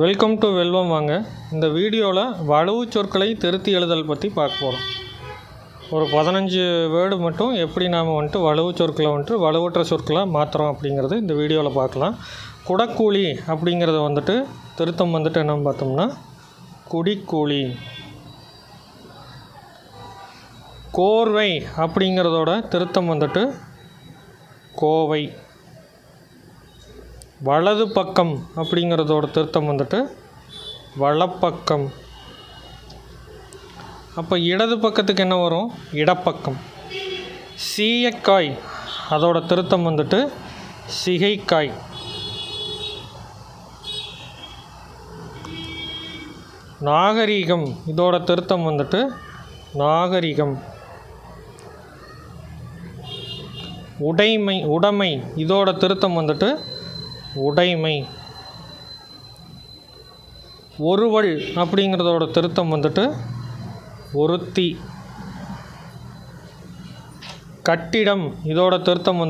Welcome to வெல்வம் வாங்க. இந்த வீடியோவில் வளவு சொற்களை திருத்தி எழுதல் பற்றி பார்க்க போகிறோம். ஒரு 15 வேர்டு மட்டும் எப்படி நாம் வளவு சொற்களை வலுவற்ற சொற்களாக மாற்றுறோம் அப்படிங்கிறது இந்த வீடியோவில் பார்க்கலாம். குடக்கூலி அப்படிங்கிறத திருத்தம் என்னன்னு பார்த்தோம்னா குடிக்கூலி. கோர்வை அப்படிங்கிறதோட திருத்தம் கோவை. வலது பக்கம் அப்படிங்கிறதோட திருத்தம் வலப்பக்கம். அப்போ இடது பக்கத்துக்கு என்ன வரும்? இடப்பக்கம். சீயக்காய் அதோட திருத்தம் சிகைக்காய். நாகரீகம் இதோட திருத்தம் நாகரிகம். உடைமை இதோட திருத்தம் உடைமை. ஒருவள் அப்படிங்கிறதோட திருத்தம் ஒருத்தி. கட்டிடம் இதோட திருத்தம்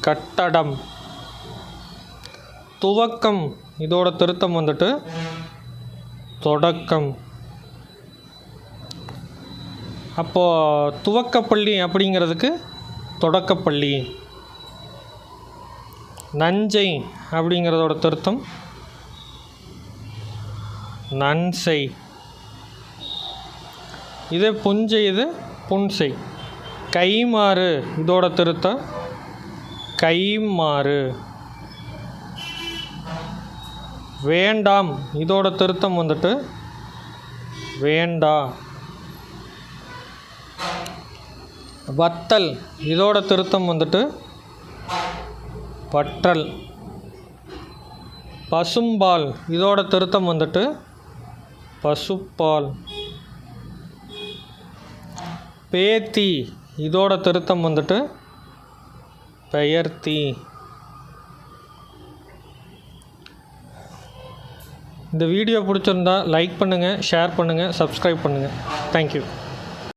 கட்டடம். துவக்கம் இதோட திருத்தம் தொடக்கம். அப்போது துவக்கப்பள்ளி அப்படிங்கிறதுக்கு தொடக்கப்பள்ளி. நஞ்சை அப்படிங்கிறதோட திருத்தம் நன்சை. இதே புஞ்சை இது புன்சை. கைமாறு இதோட திருத்தம் கைமாறு. வேண்டாம் இதோட திருத்தம் வேண்டா. வத்தல் இதோட திருத்தம் வற்றல். பசும்பால் இதோட திருத்தம் பசுப்பால். பேத்தி இதோட திருத்தம் பெயர்த்தி. இந்த வீடியோ பிடிச்சிருந்தா லைக் பண்ணுங்கள், ஷேர் பண்ணுங்கள், சப்ஸ்கிரைப் பண்ணுங்கள். தேங்க்யூ.